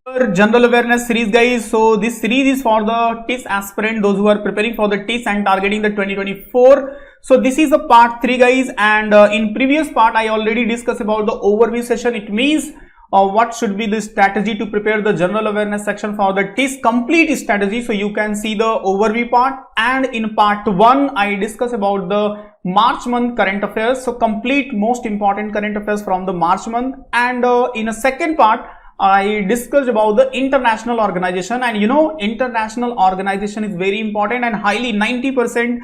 General awareness series, guys. So this series is for the TIS aspirant, those who are preparing for the TIS and targeting the 2024. So this is the part 3, guys, and in previous part I already discussed about the overview session. It means what should be the strategy to prepare the general awareness section for the TIS complete strategy. So you can see the overview part, and in part 1 I discuss about the March month current affairs. So complete most important current affairs from the March month, and in a second part I discussed about the international organization, and you know international organization is very important and highly 90%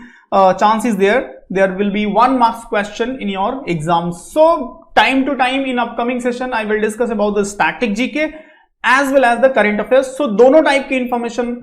chance is there will be 1 marks question in your exams. So time to time in upcoming session I will discuss about the static GK as well as the current affairs. So दोनों type की information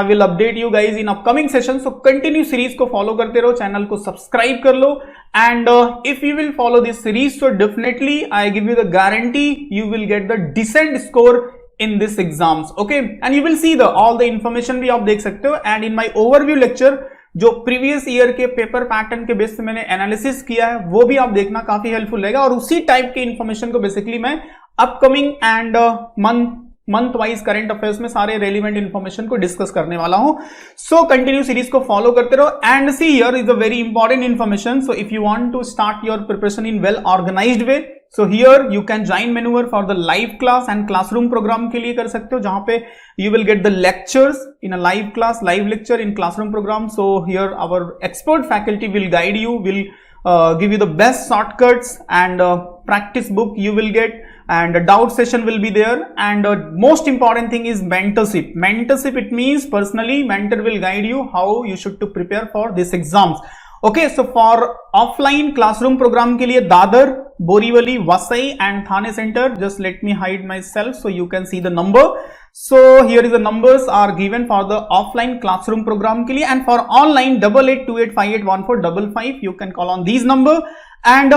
will update you guys in upcoming session. So continue series को follow करते रहो, channel को subscribe कर लो, and if you will follow this series, so definitely I give you the guarantee you will get the decent score in this exams. Okay, and you will see the all the information भी आप देख सकते हो, and in my overview lecture जो previous year के paper pattern के base पे मैंने एनालिसिस किया है वो भी आप देखना, काफी हेल्पफुल रहेगा, और उसी टाइप के इंफॉर्मेशन को बेसिकली मैं upcoming and month wise current affairs में सारे रेलिवेंट इंफॉर्मेशन को डिस्कस करने वाला हूं. सो कंटिन्यू सीरीज को फॉलो करते रहो, and see here is a very important information. So if you want to start your preparation in well organised way, so here you can join manoeuvre for the live class and classroom programme के लिए कर सकते हो, जहां पे you will get the lectures in a live class, live lecture in classroom program. So here our expert faculty will guide you, will give you the best shortcuts, and practice book you will get, and a doubt session will be there, and most important thing is mentorship. Mentorship, it means personally mentor will guide you how you should to prepare for this exams. Okay, so for offline classroom program के लिए Dadar, Borivali, Vasai and Thane center, just let me hide myself so you can see the number. So here is the numbers are given for the offline classroom program के लिए, and for online 8828581455 you can call on these number, and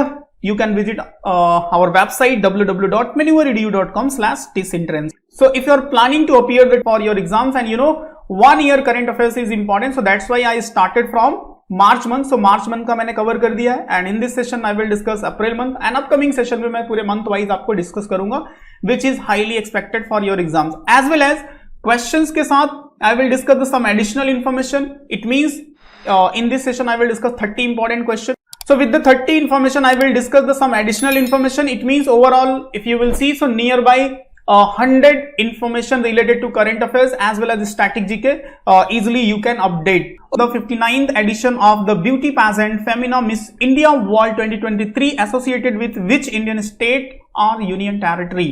you can visit our website www.maneuveredu.com/tisentrance. So if you are planning to appear for your exams, and you know 1 year current affairs is important, so that's why I started from March month. So March month का मैंने cover कर दिया है, and in this session I will discuss April month, and upcoming session में मैं पूरे month wise आपको discuss करूंगा which is highly expected for your exams, as well as questions के साथ I will discuss some additional information. It means in this session I will discuss 30 important question. So with the 30 information I will discuss some additional information. It means overall if you will see, so nearby 100 information related to current affairs as well as static GK easily you can update. The 59th edition of the beauty pageant Femina Miss India World 2023 associated with which Indian state or union territory?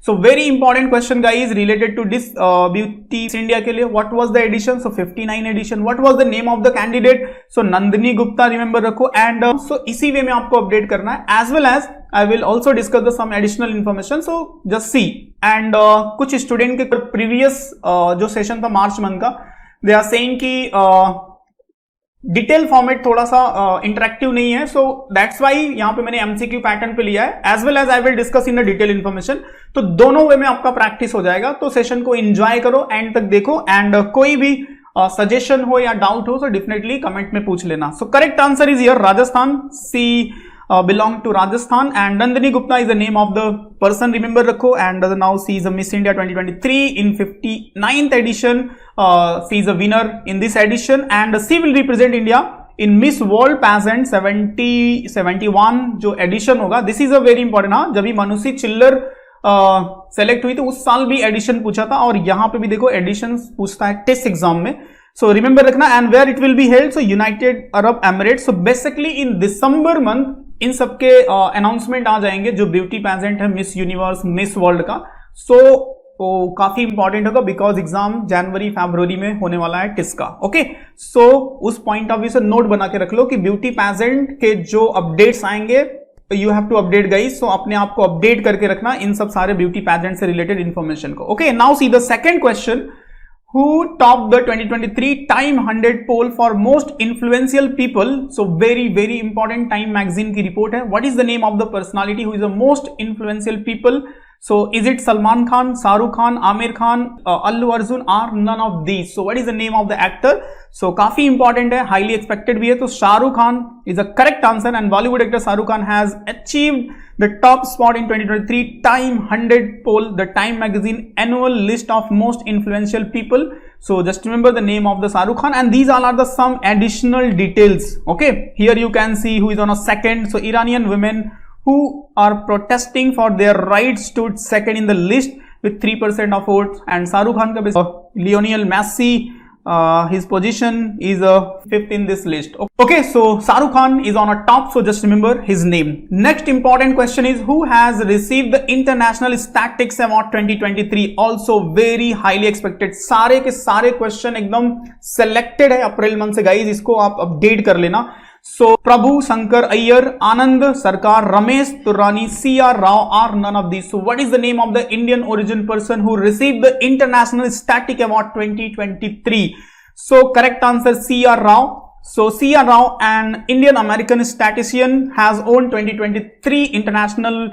So very important question guys related to this beauty India के लिए. What was the edition? So 59 edition. What was the name of the candidate? So Nandini Gupta, remember रखो, and so इसी way में आपको update करना है, as well as I will also discuss the some additional information. So just see, and कुछ student के previous जो session था मार्च मंथ का, they are saying कि डिटेल फॉर्मेट थोड़ा सा इंटरेक्टिव नहीं है, सो दैट्स वाई यहां पे मैंने एमसीक्यू पैटर्न पे लिया है, as well as I will discuss in the detail information. तो दोनों वे में आपका प्रैक्टिस हो जाएगा, तो सेशन को एंजॉय करो, एंड तक देखो, एंड कोई भी सजेशन हो या डाउट हो तो डेफिनेटली कमेंट में पूछ लेना. So correct answer is here Rajasthan. C belong to Rajasthan, and Nandini Gupta is the name of the person, remember rakho, and now she is a Miss India 2023 in 59th edition. She is a winner in this edition, and she will represent India in Miss World Pageant 71 जो edition होगा. This is a very important, हाँ, जब भी मनुषी चिल्लर select हुई तो उस साल भी एडिशन पूछा था, और यहाँ पे भी देखो एडिशन पूछता है टेस्ट एग्जाम में. सो रिमेंबर रखना, and where it will be held, so United Arab Emirates. So basically in December month in सबके अनाउंसमेंट आ जाएंगे जो ब्यूटी पैजेंट है मिस यूनिवर्स मिस वर्ल्ड का. सो काफी इंपॉर्टेंट होगा बिकॉज एग्जाम जनवरी फरवरी में होने वाला है टिस का. ओके, सो उस पॉइंट ऑफ व्यू से नोट बना के रख लो कि ब्यूटी पैजेंट के जो अपडेट्स आएंगे you have to update guys. So अपने आप को अपडेट करके रखना इन सब सारे ब्यूटी पैजेंट से रिलेटेड इंफॉर्मेशन को. Okay, now see the second question. Who topped the 2023 Time 100 poll for most influential people? So very important Time magazine की रिपोर्ट है. What is the name of the personality who is the most influential people? So is it Salman Khan, Shahrukh Khan, Amir Khan, Allu Arjun, or none of these? So what is the name of the actor? So काफी important है, highly expected भी है. तो Shahrukh Khan is a correct answer, and Bollywood actor Shahrukh Khan has achieved the top spot in 2023 Time 100 poll, the Time magazine annual list of most influential people. So just remember the name of the Shahrukh Khan, and these all are the some additional details. Okay, here you can see who is on a second. So Iranian women who are protesting for their rights stood second in the list with 3% of votes, and Shahrukh Khan ka Lionel Messi, his position is fifth in this list. Okay, so Shahrukh Khan is on a top, so just remember his name. Next important question is who has received the International Statistics Award 2023? Also very highly expected. सारे के सारे question एकदम selected है April month से guys, इसको आप update कर लेना. So Prabhu Shankar Iyer, Anand Sarkar, Ramesh Turani, C.R. Rao are none of these. So what is the name of the Indian origin person who received the International Static Award 2023? So correct answer C.R. Rao. So C.R. Rao, an Indian American statistician, has won 2023 International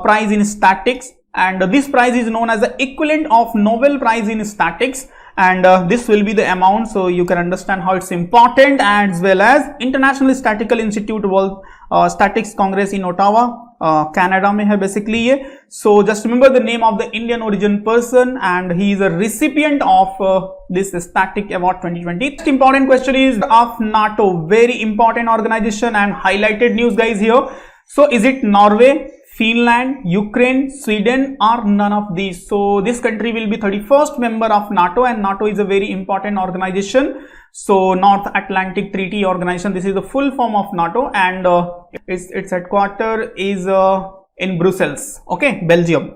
Prize in Statistics, and this prize is known as the equivalent of Nobel Prize in Statistics. And this will be the amount, so you can understand how it's important, as well as International Statistical Institute World Statistics Congress in Ottawa, Canada में है basically ये. So just remember the name of the Indian origin person, and he is a recipient of this Static Award 2020. Next important question is of NATO, very important organization and highlighted news guys here. So is it Norway, Finland, Ukraine, Sweden, or none of these? So this country will be 31st member of NATO, and NATO is a very important organization. So North Atlantic Treaty Organization, this is the full form of NATO, and its headquarters is in Brussels, okay, Belgium.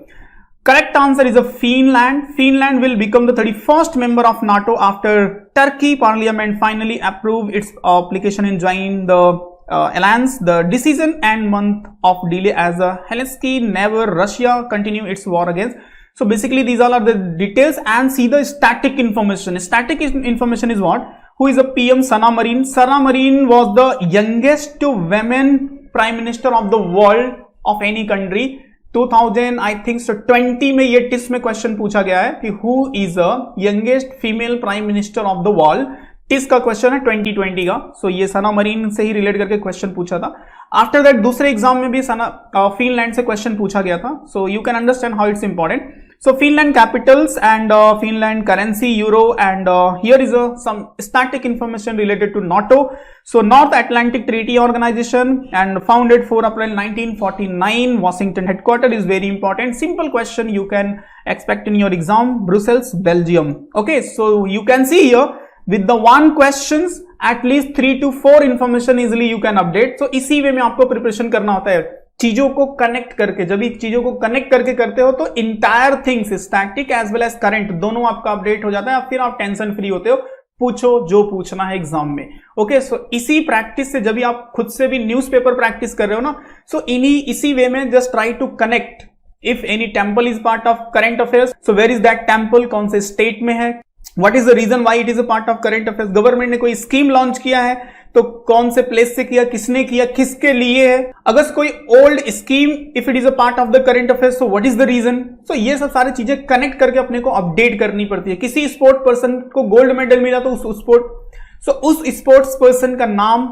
Correct answer is a Finland. Finland will become the 31st member of NATO after Turkey Parliament finally approved its application and joined the alliance. The decision and month of delay as Helsinki never Russia continue its war against. So basically these all are the details, and see the static information. Static information is what? Who is a PM? Sanna Marin. Sanna Marin was the youngest women prime minister of the world of any country. 2000 I think so 20 में ये TISS में question पूछा गया है कि who is a youngest female prime minister of the world. This का question है 2020 का. सो ये सना मरीन से ही रिलेट करके क्वेश्चन पूछा था. आफ्टर दैट दूसरे एग्जाम में भी फिनलैंड से क्वेश्चन पूछा गया था. So you can understand how it's important. So Finland capitals and Finland currency euro, and here is some static information related to NATO. So North Atlantic Treaty Organization, and founded 4 April 1949, Washington headquarters is very important. Simple question you can expect in your exam. Brussels, Belgium. Okay, so you can see here with the one questions at least 3 to 4 information easily you can update. So इसी way में आपको preparation करना होता है, चीजों को connect करके. जब भी चीजों को कनेक्ट करके करते हो तो entire things static as well as current दोनों आपका अपडेट हो जाता है, फिर आप टेंशन फ्री होते हो, पूछो जो पूछना है एग्जाम में. ओके, सो इसी प्रैक्टिस से जब भी आप खुद से भी न्यूज़पेपर प्रैक्टिस कर रहे हो ना, सो इसी वे में just try to connect. If any temple is part of current affairs, so where is that temple, कौन से स्टेट में है, what is the reason why it is a part of current affairs. Government ने कोई scheme launch किया है तो कौन से प्लेस से किया, किसने किया, किसके लिए है. अगर कोई old scheme if it is a part of the current affairs, so what is the reason. So ये सब सारी चीजें कनेक्ट करके अपने को अपडेट करनी पड़ती है. किसी स्पोर्ट पर्सन को गोल्ड मेडल मिला तो उस स्पोर्ट्स पर्सन का नाम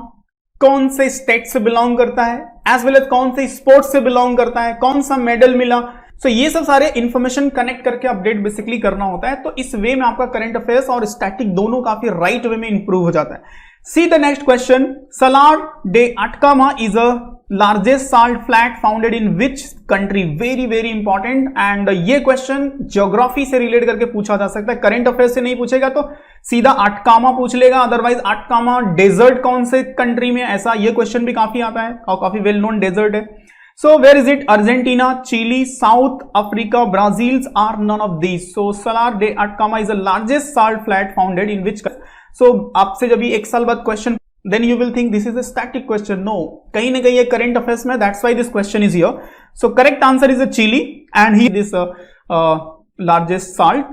कौन से स्टेट से बिलोंग करता है, एज वेल एज कौन से स्पोर्ट्स से बिलोंग करता है, कौन सा मेडल मिला. सो ये सब सारे इंफॉर्मेशन कनेक्ट करके अपडेट बेसिकली करना होता है. तो इस वे में आपका करंट अफेयर्स और स्टैटिक दोनों काफी राइट वे में इंप्रूव हो जाता है. See the next question. Salar de Atacama is a largest salt flat founded in which country? Very very important. And ये क्वेश्चन ज्योग्राफी से रिलेट करके पूछा जा सकता है, करंट अफेयर से नहीं पूछेगा तो सीधा अटकामा पूछ लेगा. अदरवाइज अटकामा डेजर्ट कौन से कंट्री में, ऐसा ये क्वेश्चन भी काफी आता है और काफी वेल नोन डेजर्ट है. So where is it? Argentina, Chile, South Africa, Brazil, are none of these. So Salar de Atacama is the largest salt flat founded in which country? So आपसे जब भी एक साल बाद question, then you will think this is a static question. No, कहीं ना कहीं ये करंट अफेयर्स में, that's why this question is here. So correct answer is a Chile, and he is this largest salt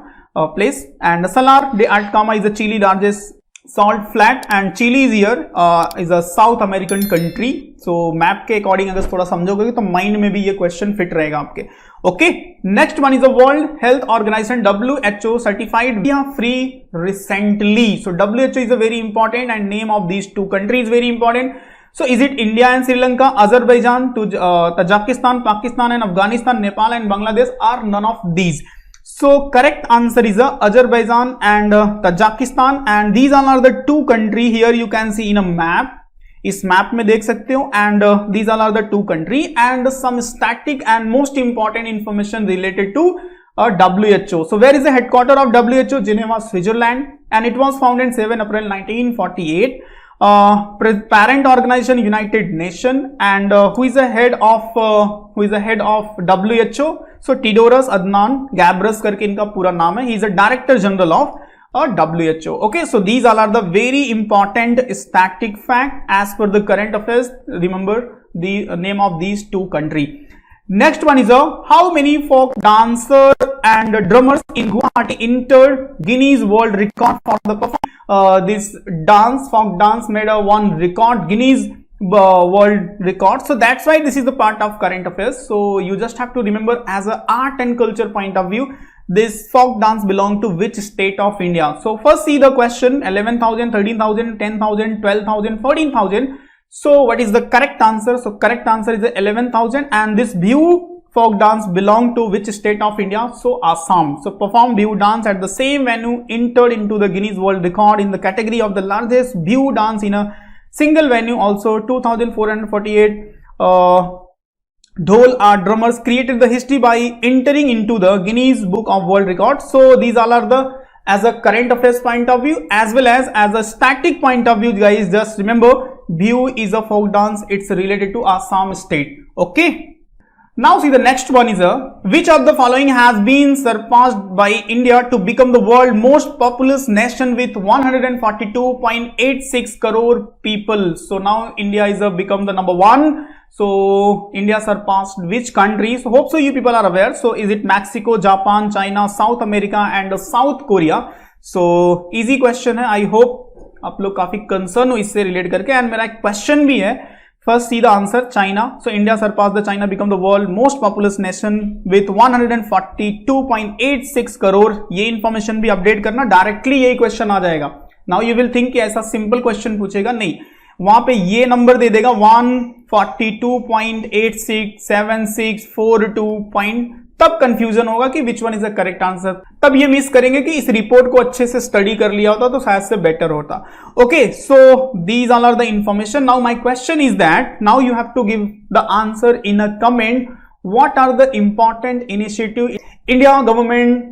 place, and Salar de Atacama is the Chile largest salt flat and Chile is here, is a South American country. So map के according अगर थोड़ा समझोगे तो mind में भी ये question fit रहेगा आपके. Okay, next one is the World Health Organization WHO certified free recently. So WHO is a very important, and name of these two countries very important. So is it India and Sri Lanka, Azerbaijan, Tajikistan, Pakistan and Afghanistan, Nepal and Bangladesh, are none of these. So correct answer is Azerbaijan and Tajikistan, and these all are the two country. Here you can see in a map. इस map में देख सकते हो, and these all are the two country, and some static and most important information related to WHO. So where is the headquarter of WHO? Geneva, Switzerland, and it was founded 7 April 1948. Parent organization United Nations, and who is the head of WHO? So Tedros Adhanom Ghebreyesus करके इनका पूरा नाम है. He is a Director General of WHO. Okay, so these all are the very important static fact as per the current affairs. Remember the name of these two countries. Next one is how many folk dancers and drummers in Guwahati entered Guinness World Record for the performance. This folk dance made a one record, Guinness World Record. So that's why this is the part of current affairs. So you just have to remember as a art and culture point of view, this folk dance belong to which state of India. So first see the question: 11,000, 13,000, 10,000, 12,000, 14,000. So what is the correct answer? So correct answer is 11,000, and this Bihu folk dance belong to which state of India? So Assam. So perform Bihu dance at the same venue, entered into the Guinness World Record in the category of the largest Bihu dance in a single venue. Also 2,448 Dhol drummers created the history by entering into the Guinness Book of World Records. So these all are the as a current affairs point of view as well as a static point of view, guys. Just remember Bihu is a folk dance. It's related to Assam state. Okay. Now see the next one is which of the following has been surpassed by India to become the world most populous nation with 142.86 crore people. So now India is become the number one. So India surpassed which country? So hope so you people are aware. So is it Mexico, Japan, China, South America and South Korea? So easy question है. I hope आप लोग काफी concern हो इससे relate करके. And मेरा एक question भी है. First see the answer, China. So India surpassed the China, become the world most populous nation with 142.86 crore. ये information भी update करना, directly यही question आ जाएगा. Now you will think कि ऐसा simple question पूछेगा, नहीं. वहां पे ये नंबर दे देगा 142.867642. तब कंफ्यूजन होगा कि which one is the correct answer. तब ये मिस करेंगे कि इस रिपोर्ट को अच्छे से स्टडी कर लिया होता तो शायद से बेटर होता. Okay, so these all are the information. Now my question is that now you have to give the answer in a comment. What are the important initiative India government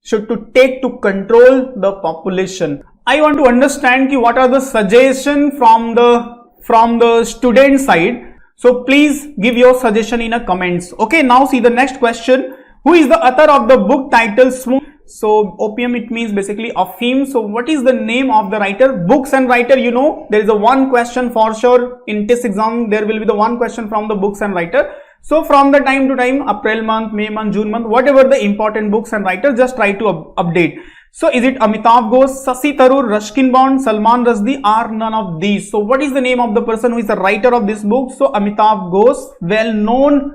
should to take to control the population? I want to understand ki what are the suggestion from the student side. So please give your suggestion in a comments. Okay, now see the next question. Who is the author of the book titled Swoon? So opium, it means basically afim. So what is the name of the writer? Books and writer, you know, there is a one question for sure in test exam. There will be the one question from the books and writer. So from the time to time, April month, May month, June month, whatever the important books and writers, just try to update. So is it Amitav Ghosh, Shashi Tharoor, Ruskin Bond, Salman Rushdie, or none of these? So what is the name of the person who is the writer of this book? So Amitav Ghosh, well-known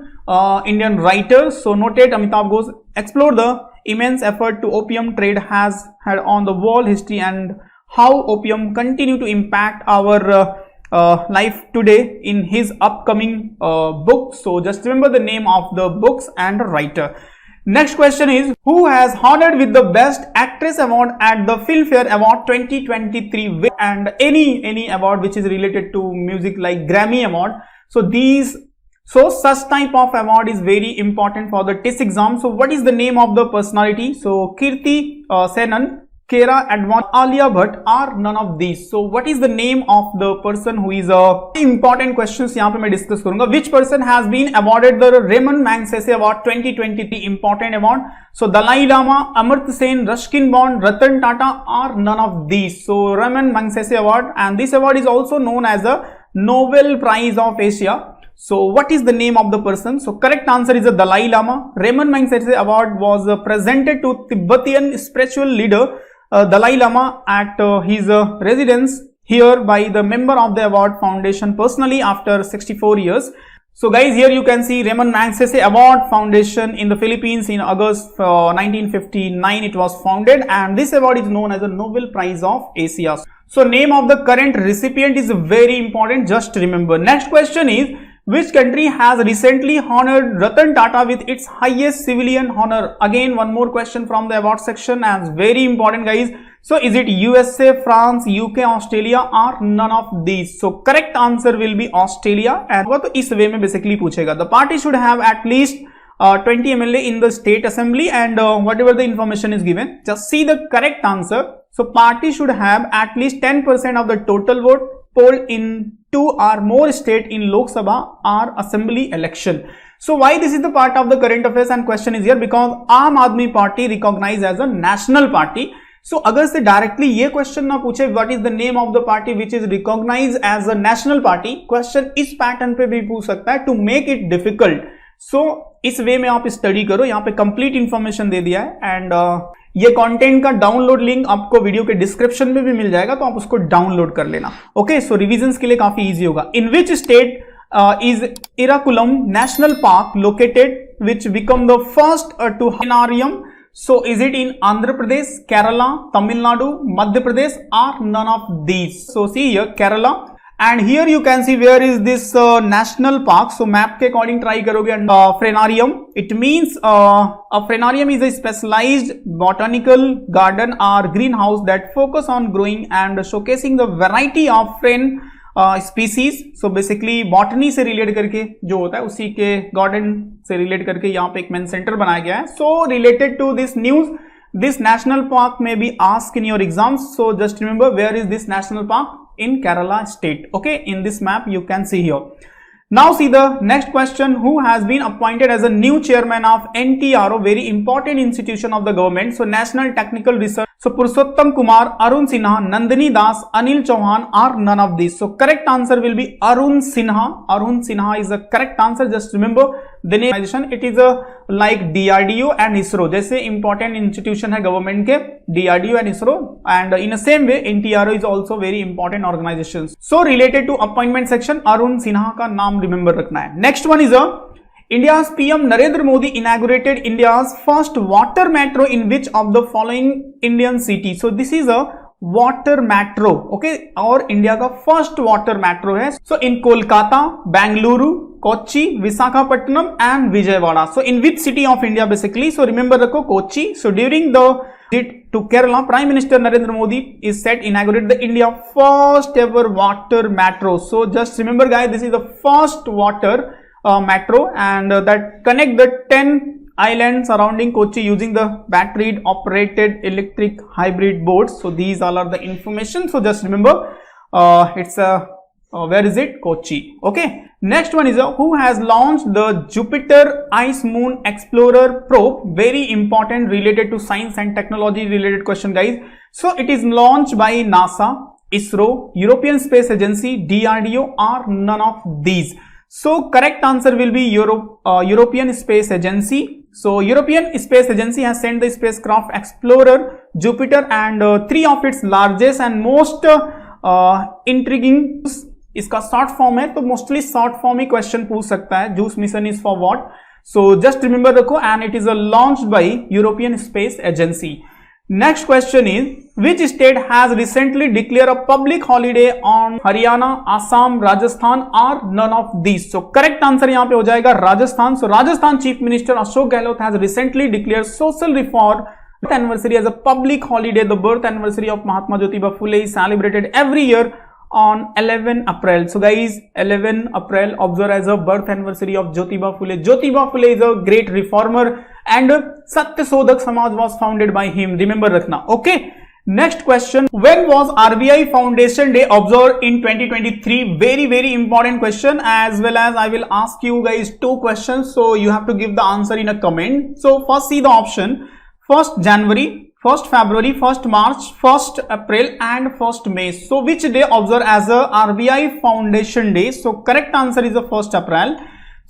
Indian writer. So noted, Amitav Ghosh explored the immense effort to opium trade has had on the world history and how opium continue to impact our life today in his upcoming book. So just remember the name of the books and writer. Next question is who has honored with the Best Actress Award at the Filmfare Award 2023 and any award which is related to music like Grammy Award. So such type of award is very important for the TISS exam. So what is the name of the personality? So Kirti Senan, Kera Advan, Alia Bhatt, are none of these. So what is the name of the person who is important questions यहाँ पे मैं discuss करूँगा. Which person has been awarded the Raymond Magsaysay Award 2023 important award? So Dalai Lama, Amartya Sen, Ruskin Bond, Ratan Tata, are none of these. So Raymond Magsaysay Award, and this award is also known as the Nobel Prize of Asia. So what is the name of the person? So correct answer is the Dalai Lama. Raymond Magsaysay Award was presented to Tibetan spiritual leader Dalai Lama at his residence here by the member of the award foundation personally after 64 years. So guys, here you can see Ramon Magsaysay Award Foundation in the Philippines in August 1959 it was founded, and this award is known as the Nobel Prize of Asia. So name of the current recipient is very important, just remember. Next question is, which country has recently honored Ratan Tata with its highest civilian honor? Again, one more question from the award section, and very important guys. So is it USA, France, UK, Australia or none of these? So correct answer will be Australia. And what तो इस way में basically पूछेगा. The party should have at least 20 MLA in the state assembly, and whatever the information is given, just see the correct answer. So party should have at least 10% of the total vote polled in 2 or more state in Lok Sabha or assembly election. So why this is the part of the current affairs and question is here, because Aam Aadmi Party recognized as a national party. So अगर से directly ये question ना पूछे what is the name of the party which is recognise as a national party, question इस pattern पे भी पूछ सकता है to make it difficult. So इस वे में आप स्टडी करो, यहाँ पे कंप्लीट इंफॉर्मेशन दे दिया है. एंड ये कंटेंट का डाउनलोड लिंक आपको वीडियो के डिस्क्रिप्शन में भी मिल जाएगा, तो आप उसको डाउनलोड कर लेना. ओके, सो रिविजन के लिए काफी इजी होगा. In which state is Ernakulam National Park located, which become the first to Planarium? So is it in Andhra Pradesh, Kerala, Tamil Nadu, Madhya Pradesh or none of these? So see here Kerala, and here you can see where is this national park. So map के according try करोगे. And Planarium, it means a planarium is a specialized botanical garden or greenhouse that focus on growing and showcasing the variety of fern species. So basically botany से relate करके जो होता है उसी के garden से relate करके यहाँ पे एक मेन सेंटर बनाया गया है. So related to this news, this national park में be ask in your exams. So just remember where is this national park in Kerala state. Okay, in this map you can see here. Now see the next question. Who has been appointed as a new chairman of NTRO, very important institution of the government? So National Technical Research. So Purushottam Kumar, Arun Sinha, Nandini Das, Anil Chauhan are none of these. So correct answer will be Arun Sinha. Arun Sinha is the correct answer. Just remember the name. It is a like DRDO and ISRO. जैसे important institution है government के DRDO and ISRO, and in the same way NTRO is also very important organizations. So related to appointment section, Arun Sinha का नाम remember रखना है. Next one is a India's PM Narendra Modi inaugurated India's first water metro in which of the following Indian city? So this is a water metro. Okay, और India का first water metro है. So in Kolkata, Bengaluru, Kochi, Visakhapatnam and Vijayawada. So in which city of India basically? So remember रखो Kochi. So during the visit to Kerala, Prime Minister Narendra Modi is set inaugurate the India first ever water metro. So just remember guys, this is the first water metro, and that connect the 10 islands surrounding Kochi using the battery operated electric hybrid boats. So these all are the information. So just remember it's a where is it? Kochi. Okay, next one is who has launched the Jupiter Ice Moon Explorer probe, very important related to science and technology related question guys. So it is launched by NASA, ISRO, European Space Agency, DRDO or none of these. So correct answer will be European Space Agency. So European Space Agency has sent the spacecraft Explorer Jupiter, and 3 of its largest and most intriguing, इसका short form है तो mostly short form ही question पूछ सकता है. Juice mission is for what? So just remember रखो, and it is launched by European Space Agency. Next question is which state has recently declare a public holiday on Haryana, Assam, Rajasthan और none of these? So correct answer यहाँ पे हो जाएगा Rajasthan. So Rajasthan chief minister Ashok Gehlot has recently declare social reform birth anniversary as a public holiday. The birth anniversary of Mahatma Jyotiba Phule is celebrated every year on 11 April. So guys, 11 April observed as a birth anniversary of Jyotiba Phule. Jyotiba Phule is a great reformer and Satya Sodhak Samaj was founded by him. Remember rakhna. Okay. Next question. When was RBI Foundation Day observed in 2023? Very important question, as well as I will ask you guys 2 questions. So you have to give the answer in a comment. So first see the option. 1st January, 1st February, 1st March, 1st April and 1st May. So which day observed as a RBI Foundation Day? So correct answer is the 1st April.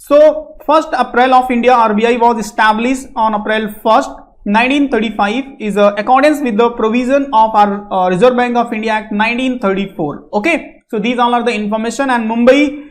So 1st April of India RBI was established on April 1st. 1935 is accordance with the provision of our Reserve Bank of India Act 1934. Okay, so these all are the information. And Mumbai,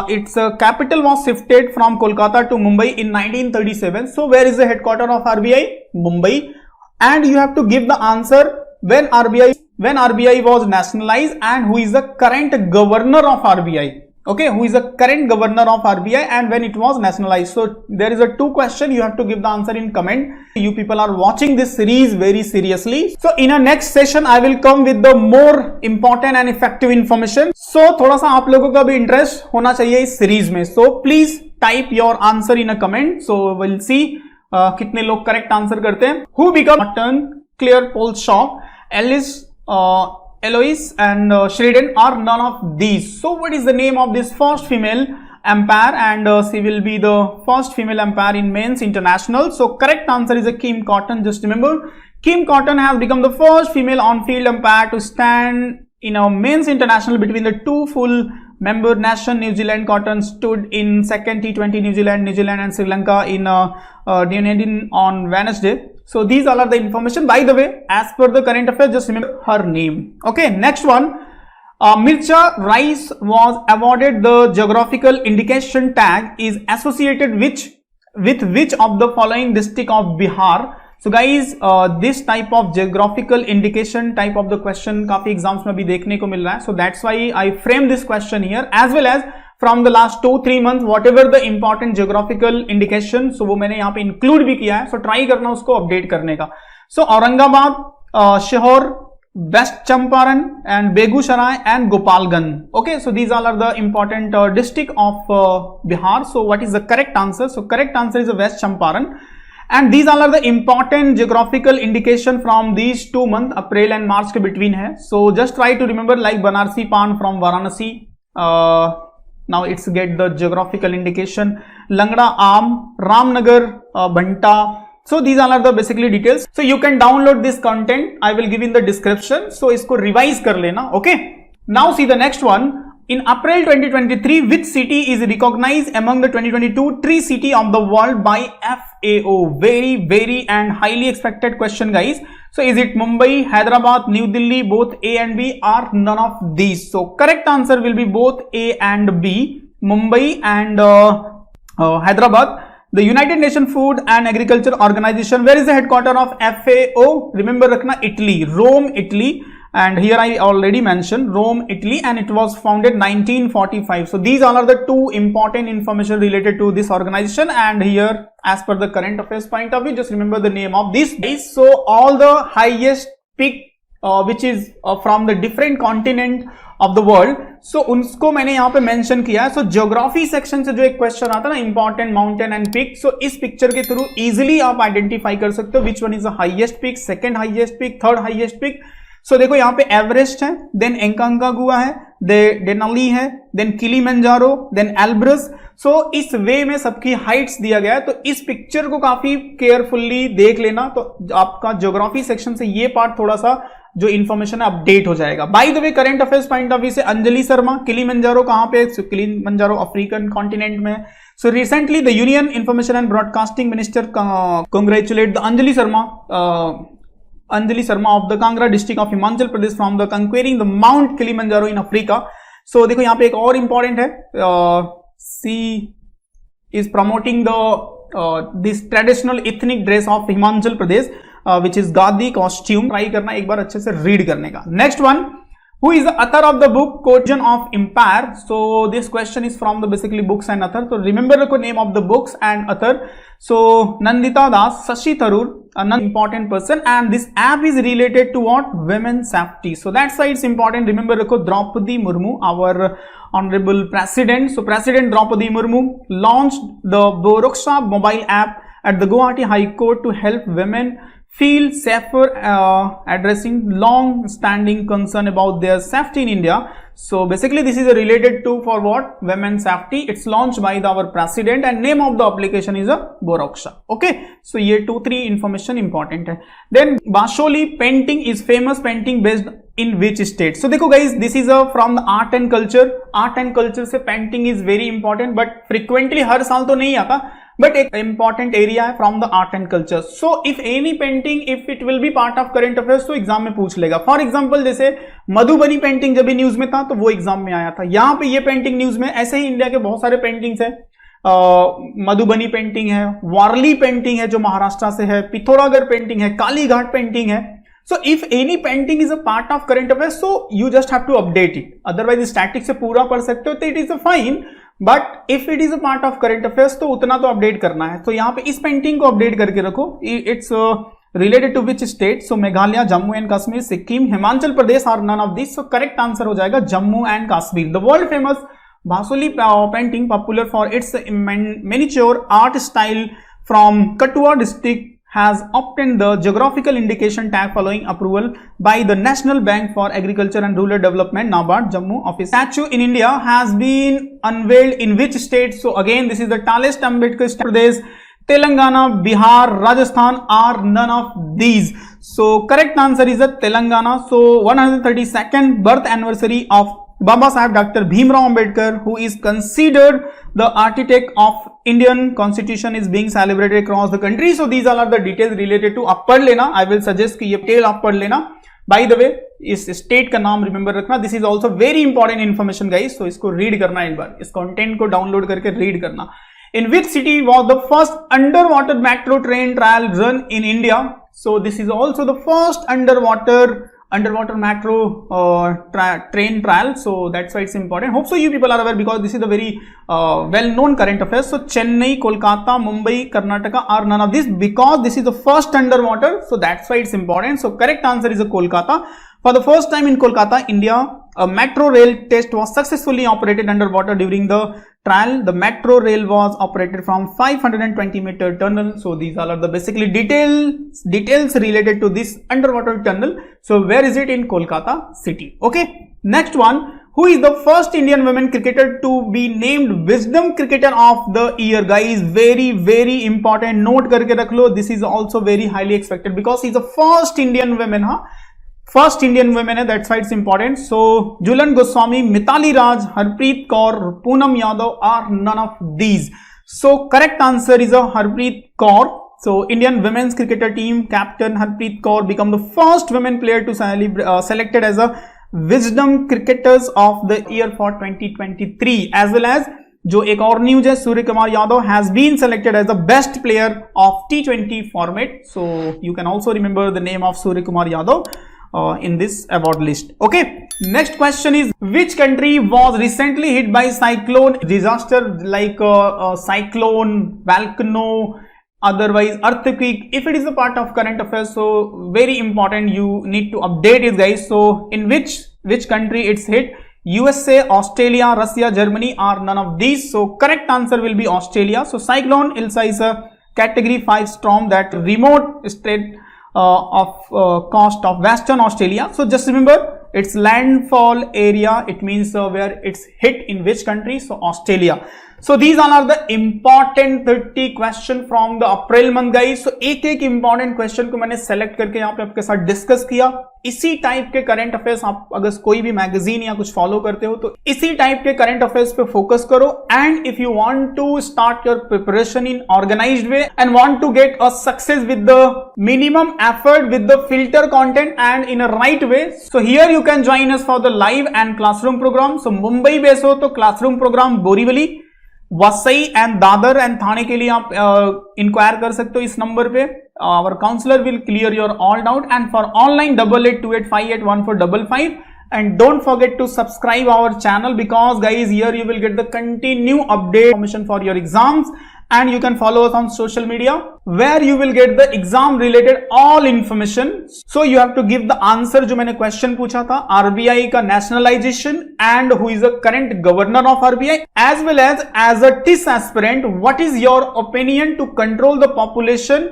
its capital was shifted from Kolkata to Mumbai in 1937. So where is the headquarter of RBI? Mumbai. And you have to give the answer when RBI was nationalized and who is the current governor of RBI. Okay, who is the current governor of RBI and when it was nationalized. So there is a 2 question, you have to give the answer in comment. You people are watching this series very seriously. So in a next session I will come with the more important and effective information. So थोड़ा सा आप लोगों का भी interest होना चाहिए इस series में. So please type your answer in a comment. So we'll see कितने लोग करेक्ट आंसर करते हैं. Who become Martin, Claire Polshock, Alice Eloise and Sheridan are none of these. So what is the name of this first female umpire? And she will be the first female umpire in men's international. So correct answer is a Kim Cotton. Just remember, Kim Cotton has become the first female on-field umpire to stand in a men's international between the 2 full member nation. New Zealand. Cotton stood in second T20 New Zealand and Sri Lanka in Dunedin on Wednesday. So these all are the information. By the way, as per the current affairs, just remember her name. Okay, next one. Mircha rice was awarded the geographical indication tag is associated with which of the following district of Bihar? So guys, this type of geographical indication type of the question काफी exams में भी देखने को मिल रहा है. So that's why I frame this question here, as well as from the last 2-3 months whatever the important geographical indication, so वो मैंने यहाँ पे include भी किया है. So try करना उसको update करने का. So Aurangabad, Shahor, West Champaran and Begusarai and Gopalganj. Okay, so these all are the important district of Bihar. So what is the correct answer? So correct answer is West Champaran. And these all are the important geographical indication from these 2 months, April and March के between है. So just try to remember, like Banarsi Pan from Varanasi. Now it's get the geographical indication. Langda Aam, Ramnagar, Bhanta. So these all are the basically details. So you can download this content. I will give in the description. So इसको revise कर लेना. Okay. Now see the next one. In April 2023, which city is recognized among the 2022 Tree City of the World by FAO? Very and highly expected question, guys. So is it Mumbai, Hyderabad, New Delhi, both A and B, or none of these? So correct answer will be both A and B, Mumbai and Hyderabad. The United Nations Food and Agriculture Organization, where is the headquarter of FAO? Remember रखना, Italy, Rome, Italy. And here I already mentioned Rome, Italy, and it was founded 1945. So these all are the 2 important information related to this organization. And here, as per the current affairs point of view, just remember the name of this. So all the highest peak which is from the different continent of the world, so उनको मैंने यहाँ पे mention किया है. So geography section से जो एक question आता है ना, important mountain and peak, so इस पिक्चर के थ्रू easily आप आइडेंटिफाई कर सकते हो which one is the highest peak, second highest peak, third highest peak. So देखो यहाँ पे एवरेस्ट है, देन एंकांकागुआ है, डेनाली है, देन किलीमंजारो, देन एल्ब्रस. सो इस वे में सबकी हाइट्स दिया गया है. तो इस पिक्चर को काफी केयरफुल्ली देख लेना, तो आपका ज्योग्राफी सेक्शन से ये पार्ट थोड़ा सा जो इन्फॉर्मेशन है अपडेट हो जाएगा. By the way, current affairs point of view से अंजलि शर्मा, किलीमंजारो कहां पे? किलीमंजारो अफ्रीकन कॉन्टिनेंट में. So recently the union information and broadcasting minister congratulate the Anjali Sharma of the Kangra district of Himachal Pradesh from the conquering the Mount Kilimanjaro in Africa. So देखो यहाँ पे एक और important है, she is promoting the this traditional ethnic dress of Himachal Pradesh, which is Gadi costume. Try करना एक बार अच्छे से read करने का. Next one, who is the author of the book Cohesion of Empire? So this question is from the basically books and author. So remember the name of the books and author. So Nandita Das, Shashi Tharoor, another important person, and this app is related to what? Women safety. So that's why it's important. Remember Draupadi Murmu, our honorable president. So President Draupadi Murmu launched the Boroksha mobile app at the Guwahati High Court to help women feel safer, addressing long-standing concern about their safety in India. So basically this is related to for what? Women safety. It's launched by our president and name of the application is a Boroksha. Okay, so ये 2-3 information important है. Then Basholi painting is famous painting based in which state? So देखो guys, this is from the art and culture. Art and culture से painting is very important, but frequently हर साल तो नहीं आता, but एक important area है from the art and culture. So if any painting if it will B part of current affairs तो exam में पूछ लेगा. फॉर एग्जाम्पल जैसे मधुबनी पेंटिंग जब भी न्यूज में था तो वो एग्जाम में आया था. यहाँ पे ये पेंटिंग न्यूज में. ऐसे ही इंडिया के बहुत सारे पेंटिंग्स है. मधुबनी पेंटिंग है, वारली पेंटिंग है जो महाराष्ट्र से है, पिथौरागढ़ पेंटिंग है, कालीघाट पेंटिंग है. So if any painting is a part of current affairs, so you just have to update it. Otherwise static से पूरा पढ़ सकते हो तो it is a fine. But if it is a part of current affairs तो उतना तो update करना है. तो यहाँ पे इस पेंटिंग को अपडेट करके रखो. It's related to which state? So Meghalaya, Jammu and Kashmir, Sikkim, Himachal Pradesh are none of these. So correct answer हो जाएगा Jammu and Kashmir. The world famous Bhasoli painting popular for its miniature art style from Kathua district has obtained the geographical indication tag following approval by the National Bank for Agriculture and Rural Development NABARD Jammu office. Statue in India has been unveiled in which state? So again this is the tallest Ambedkar Pradesh, Telangana, Bihar, Rajasthan are none of these. So correct answer is the Telangana. So 132nd birth anniversary of Baba Saheb Dr. Bhimrao Ambedkar, who is considered the architect of Indian Constitution, is being celebrated across the country. So these all are the details related to. आप पढ़ लेना. I will suggest कि ये detail आप पढ़ लेना. By the way, इस state का नाम remember रखना. This is also very important information guys. So इसको read करना एक बार. इस content को download करके read करना. In which city was the first underwater metro train trial run in India? So this is also the first underwater metro train trial, so that's why it's important. Hope so you people are aware because this is a very well known current affairs. So Chennai, Kolkata, Mumbai, Karnataka are none of this because this is the first underwater, so that's why it's important. So correct answer is a Kolkata. For the first time in Kolkata, India, a metro rail test was successfully operated underwater. During the trial, the metro rail was operated from 520-meter tunnel. So these all are the basically details related to this underwater tunnel. So where is it? In Kolkata city. Okay. Next one. Who is the first Indian women cricketer to be named Wisdom Cricketer of the Year? Guys, very important. Note करके रख लो. This is also very highly expected because he's the first Indian woman. First Indian women है, that's why it's important. So Jhulan Goswami, Mithali Raj, Harpreet Kaur, Poonam Yadav are none of these. So correct answer is a Harpreet Kaur. So Indian women's cricketer team captain Harpreet Kaur become the first women player to selected as a Wisdom Cricketers of the Year for 2023. As well as जो एक और news है, Surya Kumar Yadav has been selected as the best player of T20 format. So you can also remember the name of Surya Kumar Yadav in this award list. Okay, next question is which country was recently hit by cyclone disaster like cyclone, volcano, otherwise earthquake? If it is a part of current affairs, so very important, you need to update it guys. So in which country it's hit? USA, Australia, Russia, Germany are none of these. So correct answer will be Australia. So cyclone Ilsa is a category 5 storm that remote state of coast of Western Australia. So just remember its landfall area, it means where it's hit in which country? So Australia. So these all are the important 30 question from the April month guys. So एक important question को मैंने select करके यहाँ पे आपके साथ discuss किया. इसी टाइप के करंट अफेयर्स आप अगर कोई भी मैगजीन या कुछ फॉलो करते हो तो इसी टाइप के करंट अफेयर्स पे फोकस करो. And if you want to start your preparation in organised way and want to get a success with the minimum effort with the filter content and in a right way, so here you can join us for the live and classroom programme. So Mumbai base हो तो classroom programme Borivali, Vasai and Dadar and Thane के लिए आप inquire कर सकते हो इस number पे. Our counselor will clear your all doubt. And for online 8828581455, and don't forget to subscribe our channel because guys here you will get the continue update information for your exams. And you can follow us on social media where you will get the exam related all information. So you have to give the answer जो मैंने question पूछा था RBI का nationalization and who is the current governor of RBI, as well as a TIS aspirant, what is your opinion to control the population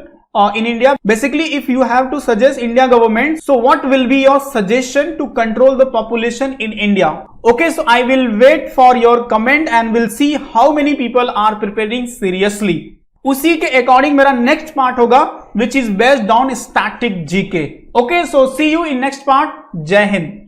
in India? Basically, if you have to suggest India government, so what will be your suggestion to control the population in India? Okay, so I will wait for your comment and we'll see how many people are preparing seriously. उसी के according मेरा next part होगा which is based on static GK. Okay, so see you in next part. जय हिंद.